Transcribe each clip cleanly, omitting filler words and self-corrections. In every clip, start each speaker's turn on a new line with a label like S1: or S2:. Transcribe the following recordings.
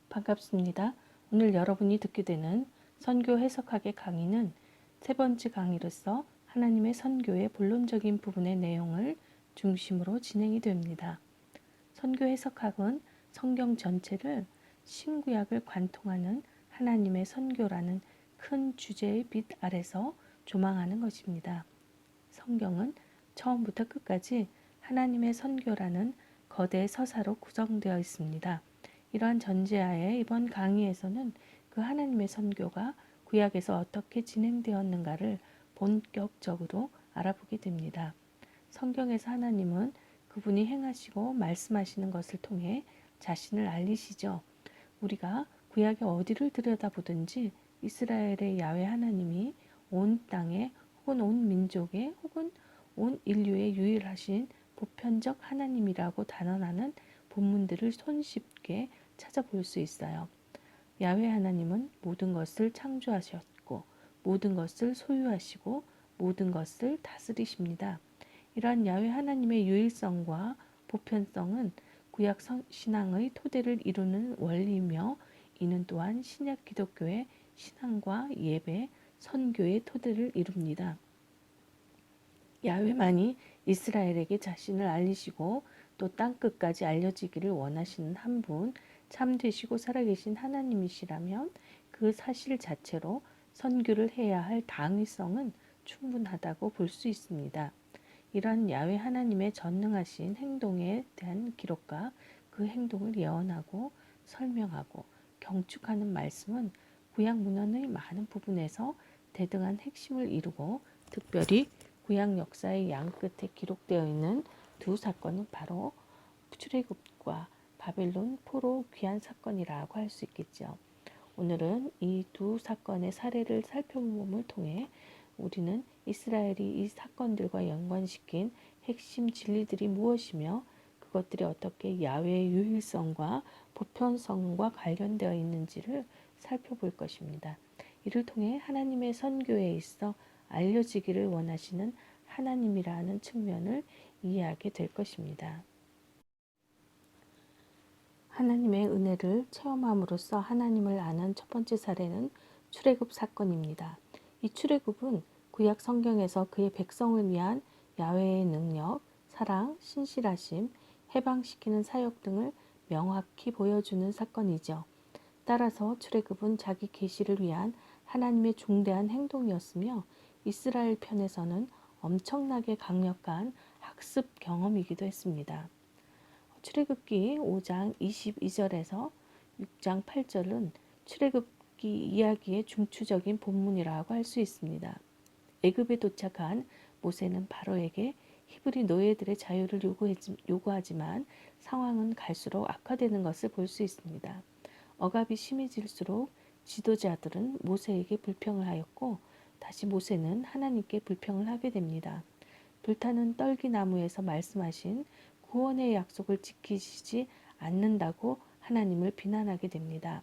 S1: 반갑습니다. 오늘 여러분이 듣게 되는 선교 해석학의 강의는 세 번째 강의로서 하나님의 선교의 본론적인 부분의 내용을 중심으로 진행이 됩니다. 선교 해석학은 성경 전체를 신구약을 관통하는 하나님의 선교라는 큰 주제의 빛 아래서 조망하는 것입니다. 성경은 처음부터 끝까지 하나님의 선교라는 거대 서사로 구성되어 있습니다. 이러한 전제하에 이번 강의에서는 그 하나님의 선교가 구약에서 어떻게 진행되었는가를 본격적으로 알아보게 됩니다. 성경에서 하나님은 그분이 행하시고 말씀하시는 것을 통해 자신을 알리시죠. 우리가 구약의 어디를 들여다보든지 이스라엘의 야훼 하나님이 온 땅에 혹은 온 민족에 혹은 온 인류의 유일하신 보편적 하나님이라고 단언하는 본문들을 손쉽게 찾아볼 수 있어요. 야훼 하나님은 모든 것을 창조하셨고 모든 것을 소유하시고 모든 것을 다스리십니다. 이러한 야훼 하나님의 유일성과 보편성은 구약 신앙의 토대를 이루는 원리이며 이는 또한 신약 기독교의 신앙과 예배, 선교의 토대를 이룹니다. 야훼만이 이스라엘에게 자신을 알리시고 또 땅끝까지 알려지기를 원하시는 한 분, 참되시고 살아계신 하나님이시라면 그 사실 자체로 선교를 해야 할 당위성은 충분하다고 볼 수 있습니다. 이러한 야훼 하나님의 전능하신 행동에 대한 기록과 그 행동을 예언하고 설명하고 경축하는 말씀은 구약 문헌의 많은 부분에서 대등한 핵심을 이루고 특별히 구약 역사의 양끝에 기록되어 있는 두 사건은 바로 출애굽과 바벨론 포로 귀환 사건이라고 할 수 있겠죠. 오늘은 이 두 사건의 사례를 살펴봄을 통해 우리는 이스라엘이 이 사건들과 연관시킨 핵심 진리들이 무엇이며 그것들이 어떻게 야훼의 유일성과 보편성과 관련되어 있는지를 살펴볼 것입니다. 이를 통해 하나님의 선교에 있어 알려지기를 원하시는 하나님이라는 측면을 이해하게 될 것입니다. 하나님의 은혜를 체험함으로써 하나님을 아는 첫 번째 사례는 출애굽 사건입니다. 이 출애굽은 구약 성경에서 그의 백성을 위한 야훼의 능력, 사랑, 신실하심, 해방시키는 사역 등을 명확히 보여주는 사건이죠. 따라서 출애굽은 자기 계시를 위한 하나님의 중대한 행동이었으며 이스라엘 편에서는 엄청나게 강력한 학습 경험이기도 했습니다. 출애굽기 5장 22절에서 6장 8절은 출애굽기 이야기의 중추적인 본문이라고 할 수 있습니다. 애굽에 도착한 모세는 바로에게 히브리 노예들의 자유를 요구하지만 상황은 갈수록 악화되는 것을 볼 수 있습니다. 억압이 심해질수록 지도자들은 모세에게 불평을 하였고 다시 모세는 하나님께 불평을 하게 됩니다. 불타는 떨기나무에서 말씀하신 구원의 약속을 지키시지 않는다고 하나님을 비난하게 됩니다.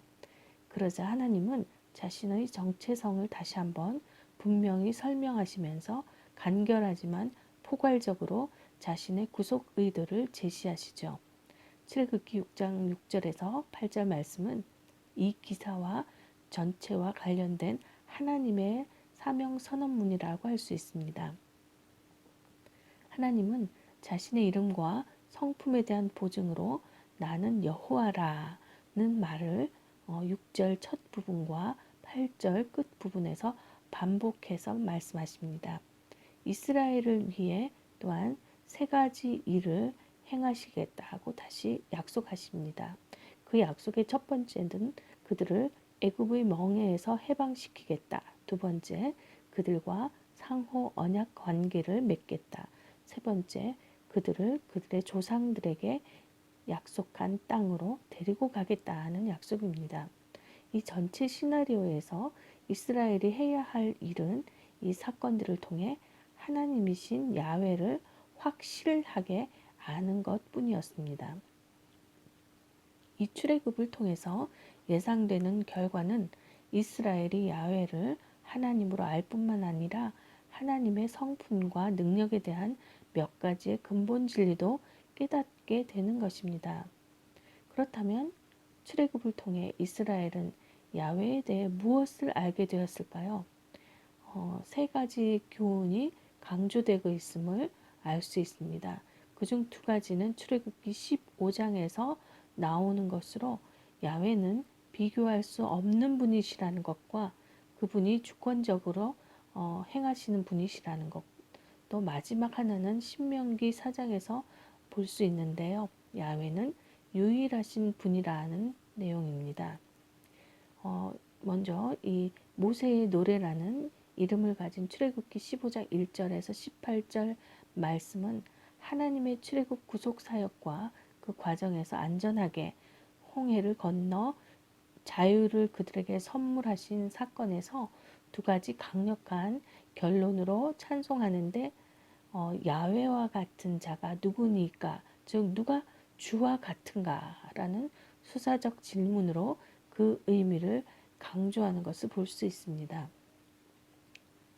S1: 그러자 하나님은 자신의 정체성을 다시 한번 분명히 설명하시면서 간결하지만 포괄적으로 자신의 구속 의도를 제시하시죠. 출애굽기 6장 6절에서 8절 말씀은 이 기사와 전체와 관련된 하나님의 사명 선언문이라고 할 수 있습니다. 하나님은 자신의 이름과 성품에 대한 보증으로 나는 여호와라는 말을 6절 첫 부분과 8절 끝 부분에서 반복해서 말씀하십니다. 이스라엘을 위해 또한 세 가지 일을 행하시겠다고 다시 약속하십니다. 그 약속의 첫 번째는 그들을 애굽의 멍에에서 해방시키겠다. 두 번째, 그들과 상호 언약 관계를 맺겠다. 세 번째, 그들을 그들의 조상들에게 약속한 땅으로 데리고 가겠다는 약속입니다. 이 전체 시나리오에서 이스라엘이 해야 할 일은 이 사건들을 통해 하나님이신 야훼를 확실하게 아는 것뿐이었습니다. 이 출애굽을 통해서 예상되는 결과는 이스라엘이 야훼를 하나님으로 알 뿐만 아니라 하나님의 성품과 능력에 대한 몇 가지의 근본 진리도 깨닫게 되는 것입니다. 그렇다면 출애굽을 통해 이스라엘은 야훼에 대해 무엇을 알게 되었을까요? 세 가지 교훈이 강조되고 있음을 알 수 있습니다. 그중 두 가지는 출애굽기 15장에서 나오는 것으로 야훼는 비교할 수 없는 분이시라는 것과 그분이 주권적으로 행하시는 분이시라는 것. 또 마지막 하나는 신명기 4장에서 볼 수 있는데요. 야훼는 유일하신 분이라는 내용입니다. 먼저 이 모세의 노래라는 이름을 가진 출애굽기 15장 1절에서 18절 말씀은 하나님의 출애굽 구속 사역과 그 과정에서 안전하게 홍해를 건너 자유를 그들에게 선물하신 사건에서 두 가지 강력한 결론으로 찬송하는데 야훼와 같은 자가 누구니까, 즉 누가 주와 같은가라는 수사적 질문으로 그 의미를 강조하는 것을 볼 수 있습니다.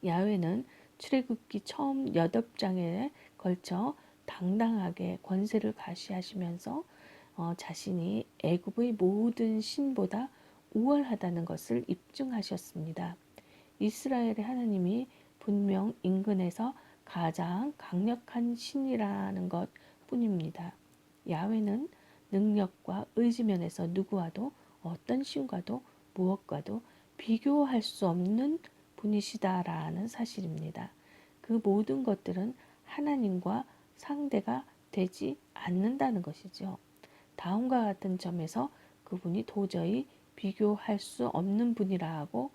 S1: 야훼는 출애굽기 처음 8장에 걸쳐 당당하게 권세를 과시하시면서 자신이 애굽의 모든 신보다 우월하다는 것을 입증하셨습니다. 이스라엘의 하나님이 분명 인근에서 가장 강력한 신이라는 것 뿐입니다. 야훼는 능력과 의지 면에서 누구와도 어떤 신과도 무엇과도 비교할 수 없는 분이시다라는 사실입니다. 그 모든 것들은 하나님과 상대가 되지 않는다는 것이죠. 다음과 같은 점에서 그분이 도저히 비교할 수 없는 분이라고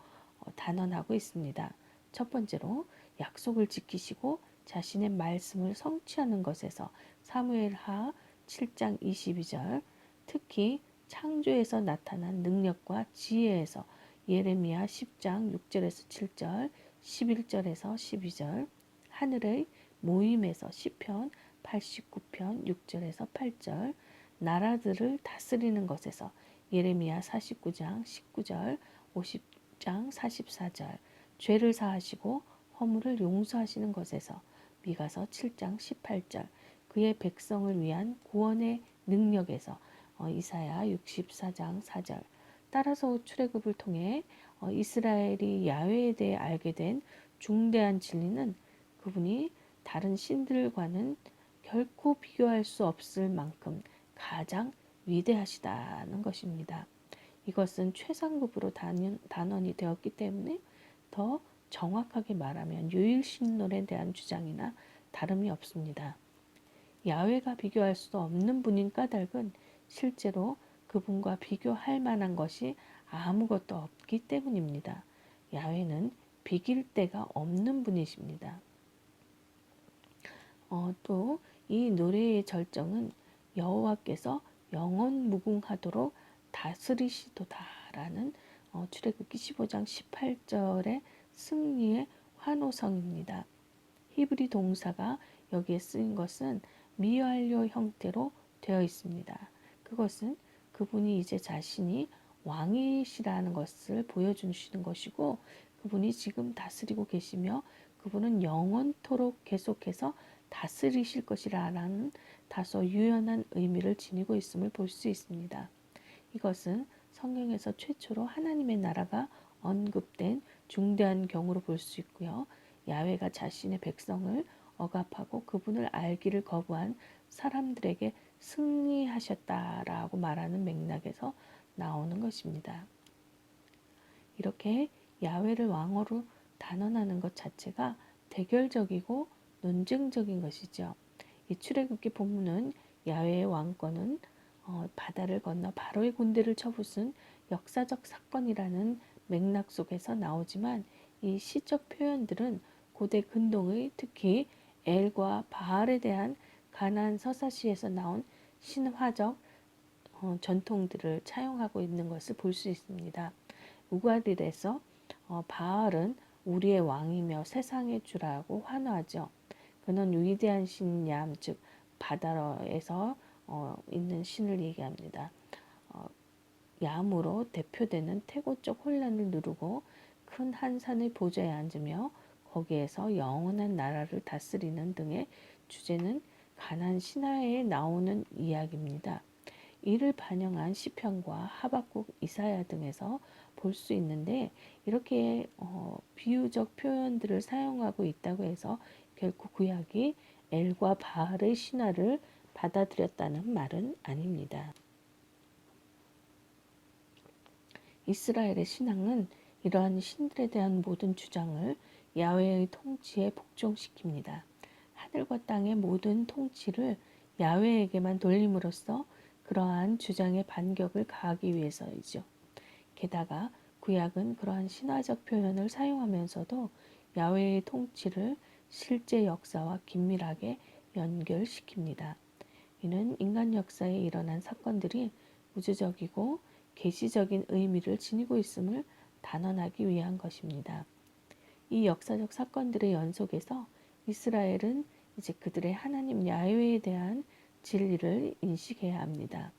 S1: 단언하고 있습니다. 첫 번째로 약속을 지키시고 자신의 말씀을 성취하는 것에서 사무엘하 7장 22절, 특히 창조에서 나타난 능력과 지혜에서 예레미야 10장 6절에서 7절, 11절에서 12절, 하늘의 모임에서 시편 89편 6절에서 8절, 나라들을 다스리는 것에서 예레미야 49장 19절, 50장 44절, 죄를 사하시고 허물을 용서하시는 것에서 미가서 7장 18절, 그의 백성을 위한 구원의 능력에서 이사야 64장 4절. 따라서 출애굽을 통해 이스라엘이 야훼에 대해 알게 된 중대한 진리는 그분이 다른 신들과는 결코 비교할 수 없을 만큼 가장 위대하시다는 것입니다. 이것은 최상급으로 단언이 되었기 때문에 더 정확하게 말하면 유일신론에 대한 주장이나 다름이 없습니다. 야훼가 비교할 수 없는 분인 까닭은 실제로 그분과 비교할 만한 것이 아무것도 없기 때문입니다. 야훼는 비길 데가 없는 분이십니다. 또 이 노래의 절정은 여호와께서 영원 무궁하도록 다스리시도다라는 출애굽기 15장 18절의 승리의 환호성입니다. 히브리 동사가 여기에 쓰인 것은 미완료 형태로 되어 있습니다. 그것은 그분이 이제 자신이 왕이시라는 것을 보여주시는 것이고 그분이 지금 다스리고 계시며 그분은 영원토록 계속해서 다스리실 것이라는 다소 유연한 의미를 지니고 있음을 볼 수 있습니다. 이것은 성경에서 최초로 하나님의 나라가 언급된 중대한 경우로 볼 수 있고요. 야훼가 자신의 백성을 억압하고 그분을 알기를 거부한 사람들에게 승리하셨다라고 말하는 맥락에서 나오는 것입니다. 이렇게 야훼를 왕으로 단언하는 것 자체가 대결적이고 논쟁적인 것이죠. 이 출애굽기 본문은 야훼의 왕권은 바다를 건너 바로의 군대를 쳐부순 역사적 사건이라는 맥락 속에서 나오지만 이 시적 표현들은 고대 근동의 특히 엘과 바알에 대한 가나안 서사시에서 나온 신화적 전통들을 차용하고 있는 것을 볼 수 있습니다. 우가딜에서 바알은 우리의 왕이며 세상의 주라고 환호하죠. 그는 위대한 신 얌, 즉 바다에서 있는 신을 얘기합니다. 얌으로 대표되는 태고적 혼란을 누르고 큰 한산의 보좌에 앉으며 거기에서 영원한 나라를 다스리는 등의 주제는 가나안 신화에 나오는 이야기입니다. 이를 반영한 시편과 하박국, 이사야 등에서 볼 수 있는데 이렇게 비유적 표현들을 사용하고 있다고 해서 결코 구약이 엘과 바알의 신화를 받아들였다는 말은 아닙니다. 이스라엘의 신앙은 이러한 신들에 대한 모든 주장을 야훼의 통치에 복종시킵니다. 하늘과 땅의 모든 통치를 야훼에게만 돌림으로써 그러한 주장의 반격을 가하기 위해서이죠. 게다가 구약은 그러한 신화적 표현을 사용하면서도 야훼의 통치를 실제 역사와 긴밀하게 연결시킵니다. 이는 인간 역사에 일어난 사건들이 우주적이고 계시적인 의미를 지니고 있음을 단언하기 위한 것입니다. 이 역사적 사건들의 연속에서 이스라엘은 이제 그들의 하나님 야훼에 대한 진리를 인식해야 합니다.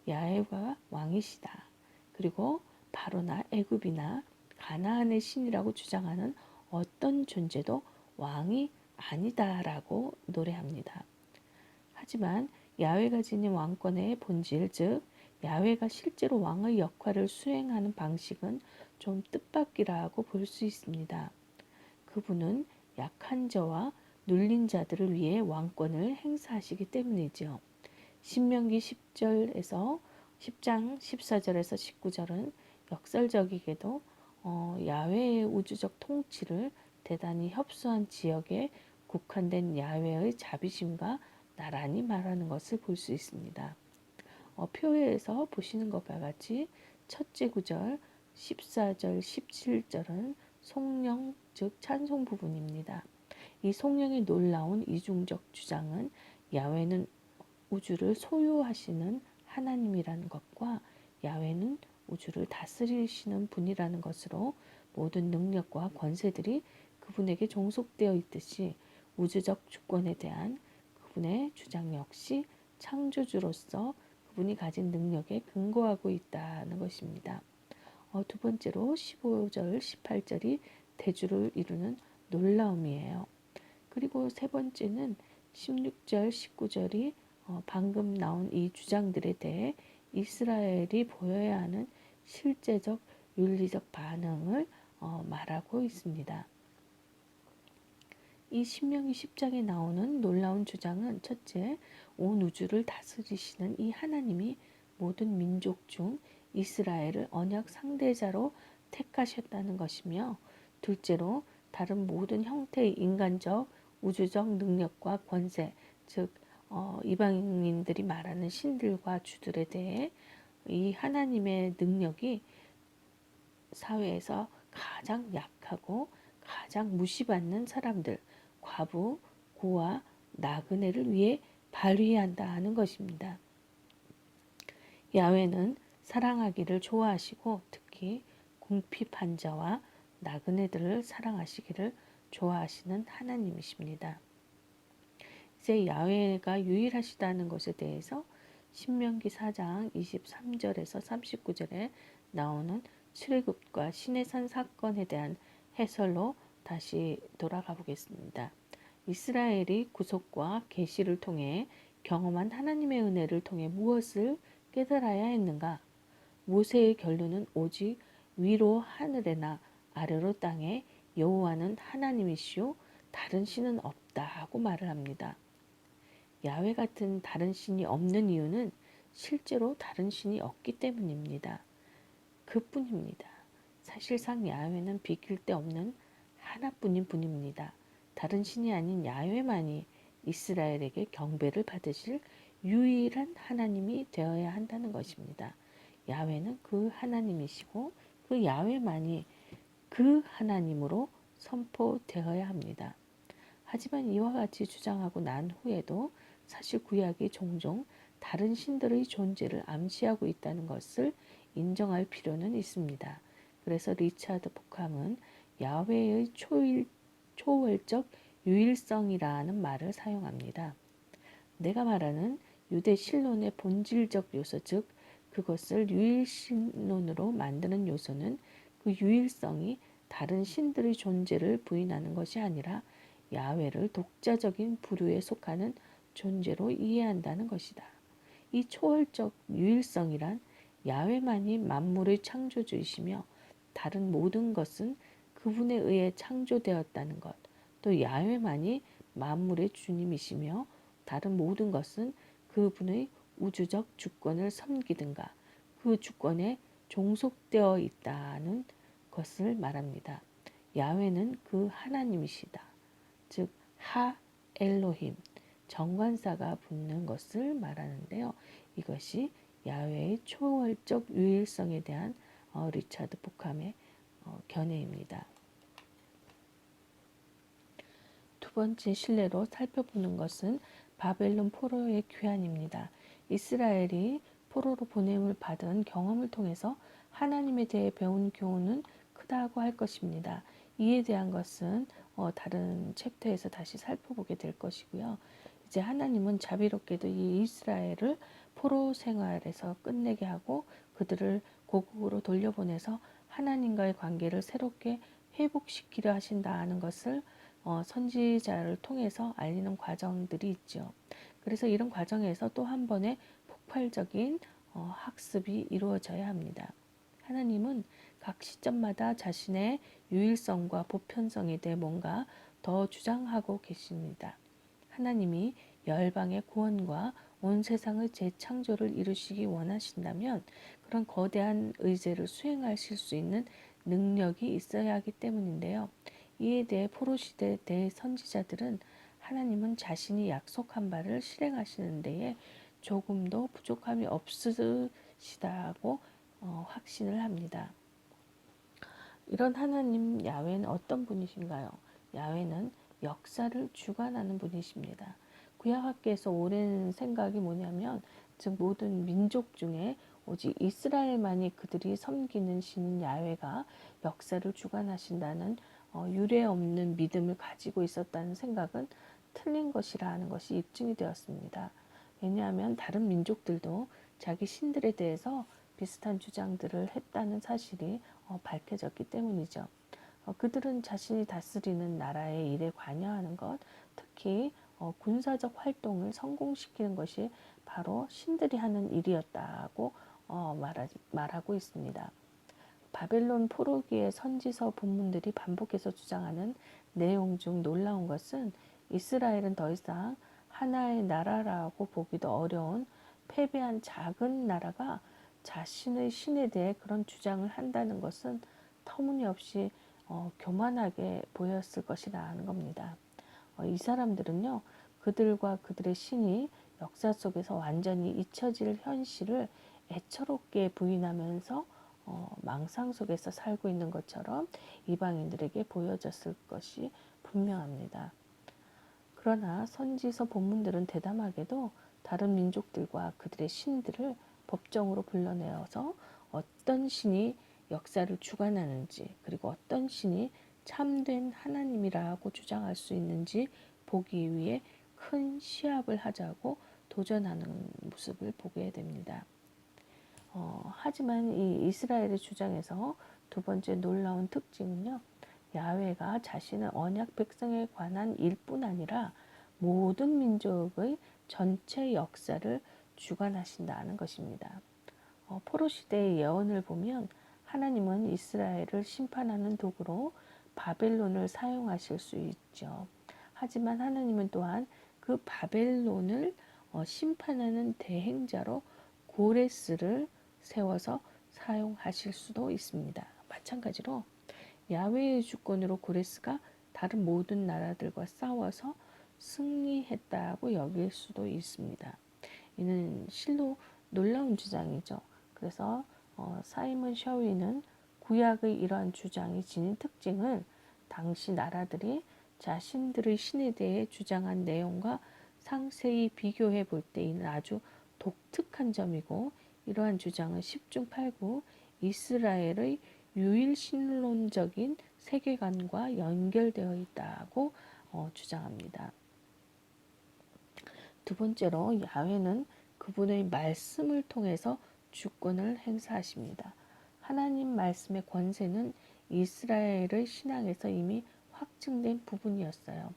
S1: 야훼가 왕이시다. 그리고 바로나 애굽이나 가나안의 신이라고 주장하는 어떤 존재도 왕이 아니다라고 노래합니다. 하지만 야훼가 지닌 왕권의 본질, 즉 야훼가 실제로 왕의 역할을 수행하는 방식은 좀 뜻밖이라고 볼 수 있습니다. 그분은 약한 자와 눌린 자들을 위해 왕권을 행사하시기 때문이죠. 신명기 10절에서 10장 14절에서 19절은 역설적이게도 야훼의 우주적 통치를 대단히 협소한 지역에 국한된 야훼의 자비심과 나란히 말하는 것을 볼 수 있습니다. 표에서 보시는 것과 같이 첫째 구절, 14절, 17절은 송령 즉 찬송 부분입니다. 이 송령의 놀라운 이중적 주장은 야훼는 우주를 소유하시는 하나님이라는 것과 야훼는 우주를 다스리시는 분이라는 것으로 모든 능력과 권세들이 그분에게 종속되어 있듯이 우주적 주권에 대한 그분의 주장 역시 창조주로서 그분이 가진 능력에 근거하고 있다는 것입니다. 두 번째로 15절, 18절이 대주를 이루는 놀라움이에요. 그리고 세 번째는 16절, 19절이 방금 나온 이 주장들에 대해 이스라엘이 보여야 하는 실제적 윤리적 반응을 말하고 있습니다. 이 신명기 10장에 나오는 놀라운 주장은 첫째, 온 우주를 다스리시는 이 하나님이 모든 민족 중 이스라엘을 언약 상대자로 택하셨다는 것이며 둘째로 다른 모든 형태의 인간적 우주적 능력과 권세, 즉 이방인들이 말하는 신들과 주들에 대해 이 하나님의 능력이 사회에서 가장 약하고 가장 무시받는 사람들, 과부, 고아, 나그네를 위해 발휘한다 하는 것입니다. 야훼는 사랑하기를 좋아하시고 특히 궁핍한 자와 나그네들을 사랑하시기를 좋아하시는 하나님이십니다. 이제 야훼가 유일하시다는 것에 대해서 신명기 4장 23절에서 39절에 나오는 출애굽과 시내산 사건에 대한 해설로 다시 돌아가 보겠습니다. 이스라엘이 구속과 계시를 통해 경험한 하나님의 은혜를 통해 무엇을 깨달아야 했는가? 모세의 결론은 오직 위로 하늘에나 아래로 땅에 여호와는 하나님이시요 다른 신은 없다 하고 말을 합니다. 야훼 같은 다른 신이 없는 이유는 실제로 다른 신이 없기 때문입니다. 그뿐입니다. 사실상 야훼는 비길 데 없는 하나뿐인 분입니다. 다른 신이 아닌 야훼만이 이스라엘에게 경배를 받으실 유일한 하나님이 되어야 한다는 것입니다. 야훼는 그 하나님이시고 그 야훼만이 그 하나님으로 선포되어야 합니다. 하지만 이와 같이 주장하고 난 후에도 사실 구약이 종종 다른 신들의 존재를 암시하고 있다는 것을 인정할 필요는 있습니다. 그래서 리차드 포캄은 야훼의 초월적 유일성이라는 말을 사용합니다. 내가 말하는 유대 신론의 본질적 요소, 즉 그것을 유일신론으로 만드는 요소는 그 유일성이 다른 신들의 존재를 부인하는 것이 아니라 야훼를 독자적인 부류에 속하는 존재로 이해한다는 것이다. 이 초월적 유일성이란 야훼만이 만물의 창조주이시며 다른 모든 것은 그분에 의해 창조되었다는 것, 또 야훼만이 만물의 주님이시며 다른 모든 것은 그분의 우주적 주권을 섬기든가 그 주권에 종속되어 있다는 것을 말합니다. 야훼는 그 하나님이시다. 즉 하 엘로힘, 정관사가 붙는 것을 말하는데요. 이것이 야훼의 초월적 유일성에 대한 리차드 포캄의 견해입니다. 두 번째 신뢰로 살펴보는 것은 바벨론 포로의 귀환입니다. 이스라엘이 포로로 보냄을 받은 경험을 통해서 하나님에 대해 배운 교훈은 크다고 할 것입니다. 이에 대한 것은 다른 챕터에서 다시 살펴보게 될 것이고요. 이제 하나님은 자비롭게도 이 이스라엘을 포로 생활에서 끝내게 하고 그들을 고국으로 돌려보내서 하나님과의 관계를 새롭게 회복시키려 하신다는 것을 선지자를 통해서 알리는 과정들이 있죠. 그래서 이런 과정에서 또 한 번의 폭발적인 학습이 이루어져야 합니다. 하나님은 각 시점마다 자신의 유일성과 보편성에 대해 뭔가 더 주장하고 계십니다. 하나님이 열방의 구원과 온 세상의 재창조를 이루시기 원하신다면 그런 거대한 의제를 수행하실 수 있는 능력이 있어야 하기 때문인데요. 이에 대해 포로시대 대선지자들은 하나님은 자신이 약속한 바를 실행하시는 데에 조금도 부족함이 없으시다고 확신을 합니다. 이런 하나님 야훼는 어떤 분이신가요? 야훼는 역사를 주관하는 분이십니다. 구약학계에서 오랜 생각이 뭐냐면 즉 모든 민족 중에 오직 이스라엘만이 그들이 섬기는 신인 야훼가 역사를 주관하신다는 유례 없는 믿음을 가지고 있었다는 생각은 틀린 것이라는 것이 입증이 되었습니다. 왜냐하면 다른 민족들도 자기 신들에 대해서 비슷한 주장들을 했다는 사실이 밝혀졌기 때문이죠. 그들은 자신이 다스리는 나라의 일에 관여하는 것, 특히 군사적 활동을 성공시키는 것이 바로 신들이 하는 일이었다고 말하고 있습니다. 바벨론 포로기의 선지서 본문들이 반복해서 주장하는 내용 중 놀라운 것은 이스라엘은 더 이상 하나의 나라라고 보기도 어려운 패배한 작은 나라가 자신의 신에 대해 그런 주장을 한다는 것은 터무니없이 교만하게 보였을 것이라는 겁니다. 이 사람들은요, 그들과 그들의 신이 역사 속에서 완전히 잊혀질 현실을 애처롭게 부인하면서 망상 속에서 살고 있는 것처럼 이방인들에게 보여졌을 것이 분명합니다. 그러나 선지서 본문들은 대담하게도 다른 민족들과 그들의 신들을 법정으로 불러내어서 어떤 신이 역사를 주관하는지 그리고 어떤 신이 참된 하나님이라고 주장할 수 있는지 보기 위해 큰 시합을 하자고 도전하는 모습을 보게 됩니다. 하지만 이 이스라엘의 주장에서 두 번째 놀라운 특징은요. 야훼가 자신의 언약 백성에 관한 일뿐 아니라 모든 민족의 전체 역사를 주관하신다는 것입니다. 포로 시대의 예언을 보면 하나님은 이스라엘을 심판하는 도구로 바벨론을 사용하실 수 있죠. 하지만 하나님은 또한 그 바벨론을 심판하는 대행자로 고레스를 세워서 사용하실 수도 있습니다. 마찬가지로 야훼의 주권으로 고레스가 다른 모든 나라들과 싸워서 승리했다고 여길 수도 있습니다. 이는 실로 놀라운 주장이죠. 그래서 사이먼 셔위는 구약의 이러한 주장이 지닌 특징을 당시 나라들이 자신들의 신에 대해 주장한 내용과 상세히 비교해 볼 때 이는 아주 독특한 점이고 이러한 주장은 10중 8구 이스라엘의 유일신론적인 세계관과 연결되어 있다고 주장합니다. 두 번째로 야훼는 그분의 말씀을 통해서 주권을 행사하십니다. 하나님 말씀의 권세는 이스라엘의 신앙에서 이미 확증된 부분이었어요.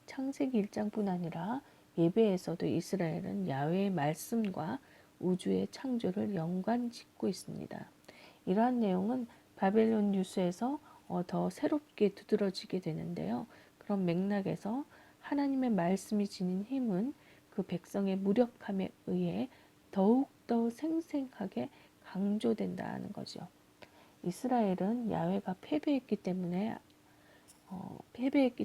S1: 창세기 1장뿐 아니라 예배에서도 이스라엘은 야훼의 말씀과 우주의 창조를 연관짓고 있습니다. 이러한 내용은 바벨론 유수에서 더 새롭게 두드러지게 되는데요. 그런 맥락에서 하나님의 말씀이 지닌 힘은 그 백성의 무력함에 의해 더욱더 생생하게 강조된다는 거죠. 이스라엘은 야훼가 패배했기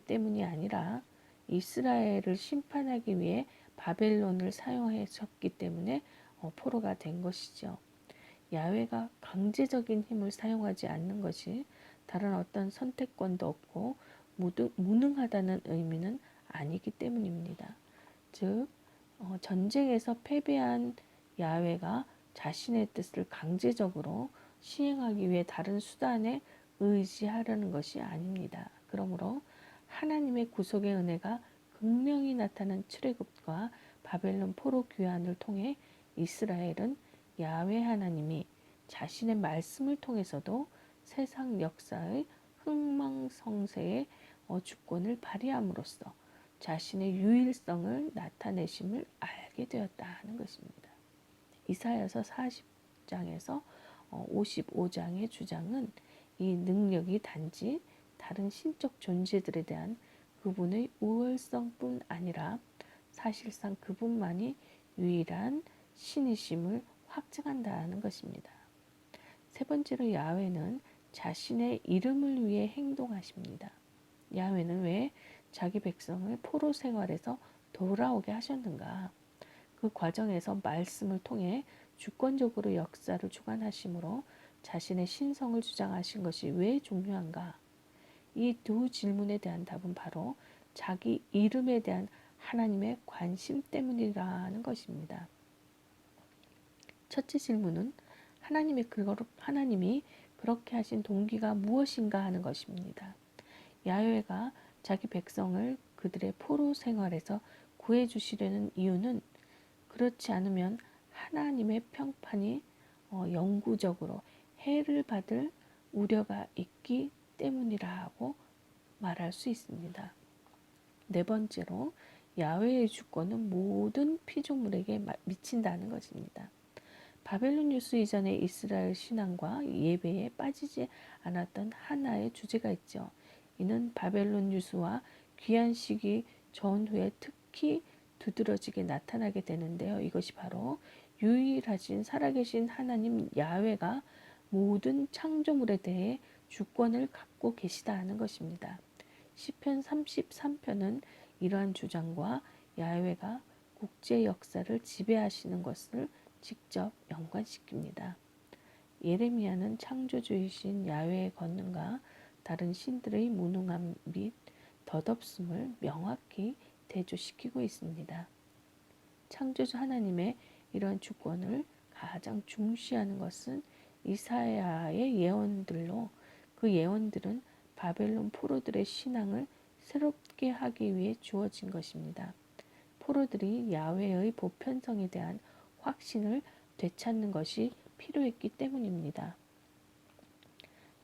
S1: 때문이 아니라 이스라엘을 심판하기 위해 바벨론을 사용하셨기 때문에 포로가 된 것이죠. 야훼가 강제적인 힘을 사용하지 않는 것이 다른 어떤 선택권도 없고 무능하다는 의미는 아니기 때문입니다. 즉 전쟁에서 패배한 야훼가 자신의 뜻을 강제적으로 시행하기 위해 다른 수단에 의지하려는 것이 아닙니다. 그러므로 하나님의 구속의 은혜가 극명히 나타난 출애굽과 바벨론 포로 귀환을 통해 이스라엘은 야훼 하나님이 자신의 말씀을 통해서도 세상 역사의 흥망성쇠의 주권을 발휘함으로써 자신의 유일성을 나타내심을 알게 되었다는 것입니다. 이사야서 40장에서 55장의 주장은 이 능력이 단지 다른 신적 존재들에 대한 그분의 우월성뿐 아니라 사실상 그분만이 유일한 신이심을 확증한다는 것입니다. 세 번째로 야훼는 자신의 이름을 위해 행동하십니다. 야훼는 왜 자기 백성을 포로 생활에서 돌아오게 하셨는가? 그 과정에서 말씀을 통해 주권적으로 역사를 주관하심으로 자신의 신성을 주장하신 것이 왜 중요한가? 이 두 질문에 대한 답은 바로 자기 이름에 대한 하나님의 관심 때문이라는 것입니다. 첫째 질문은 하나님이 그렇게 하신 동기가 무엇인가 하는 것입니다. 야훼가 자기 백성을 그들의 포로 생활에서 구해주시려는 이유는 그렇지 않으면 하나님의 평판이 영구적으로 해를 받을 우려가 있기 때문이라고 말할 수 있습니다. 네 번째로 야훼의 주권은 모든 피조물에게 미친다는 것입니다. 바벨론 유수 이전의 이스라엘 신앙과 예배에 빠지지 않았던 하나의 주제가 있죠. 이는 바벨론 유수와 귀환 시기 전후에 특히 두드러지게 나타나게 되는데요. 이것이 바로 유일하신 살아계신 하나님 야훼가 모든 창조물에 대해 주권을 갖고 계시다는 것입니다. 시편 33편은 이러한 주장과 야훼가 국제 역사를 지배하시는 것을 직접 연관시킵니다. 예레미야는 창조주이신 야훼의 권능과 다른 신들의 무능함 및 덧없음을 명확히 대조시키고 있습니다. 창조주 하나님의 이런 주권을 가장 중시하는 것은 이사야의 예언들로 그 예언들은 바벨론 포로들의 신앙을 새롭게 하기 위해 주어진 것입니다. 포로들이 야훼의 보편성에 대한 확신을 되찾는 것이 필요했기 때문입니다.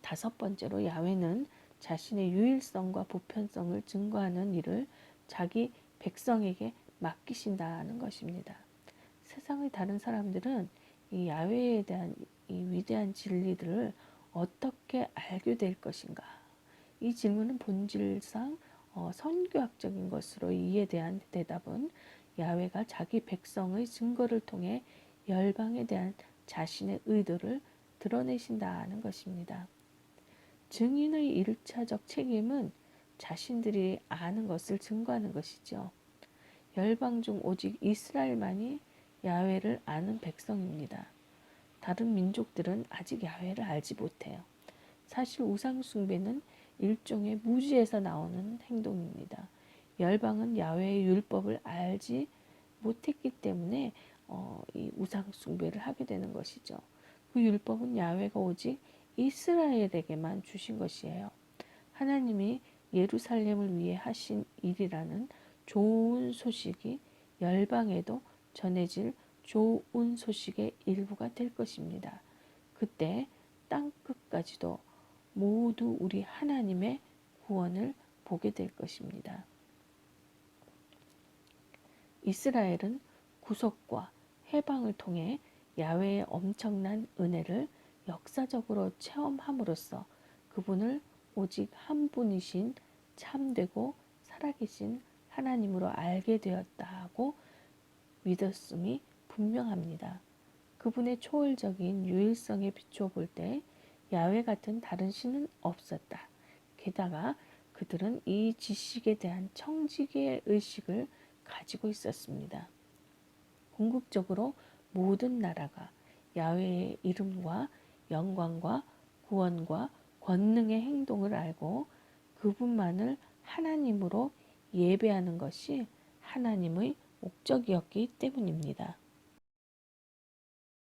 S1: 다섯 번째로 야훼는 자신의 유일성과 보편성을 증거하는 일을 자기 백성에게 맡기신다는 것입니다. 세상의 다른 사람들은 이 야훼에 대한 이 위대한 진리들을 어떻게 알게 될 것인가? 이 질문은 본질상 선교학적인 것으로 이에 대한 대답은 야훼가 자기 백성의 증거를 통해 열방에 대한 자신의 의도를 드러내신다는 것입니다. 증인의 일차적 책임은 자신들이 아는 것을 증거하는 것이죠. 열방 중 오직 이스라엘만이 야훼를 아는 백성입니다. 다른 민족들은 아직 야훼를 알지 못해요. 사실 우상 숭배는 일종의 무지에서 나오는 행동입니다. 열방은 야훼의 율법을 알지 못했기 때문에 이 우상 숭배를 하게 되는 것이죠. 그 율법은 야훼가 오직 이스라엘에게만 주신 것이에요. 하나님이 예루살렘을 위해 하신 일이라는 좋은 소식이 열방에도 전해질 좋은 소식의 일부가 될 것입니다. 그때 땅 끝까지도 모두 우리 하나님의 구원을 보게 될 것입니다. 이스라엘은 구속과 해방을 통해 야훼의 엄청난 은혜를 역사적으로 체험함으로써 그분을 오직 한 분이신 참되고 살아계신 하나님으로 알게 되었다고 믿었음이 분명합니다. 그분의 초월적인 유일성에 비추어 볼 때 야훼 같은 다른 신은 없었다. 게다가 그들은 이 지식에 대한 청지기의 의식을 가지고 있었습니다. 궁극적으로 모든 나라가 야훼의 이름과 영광과 구원과 권능의 행동을 알고 그분만을 하나님으로 예배하는 것이 하나님의 목적이었기 때문입니다.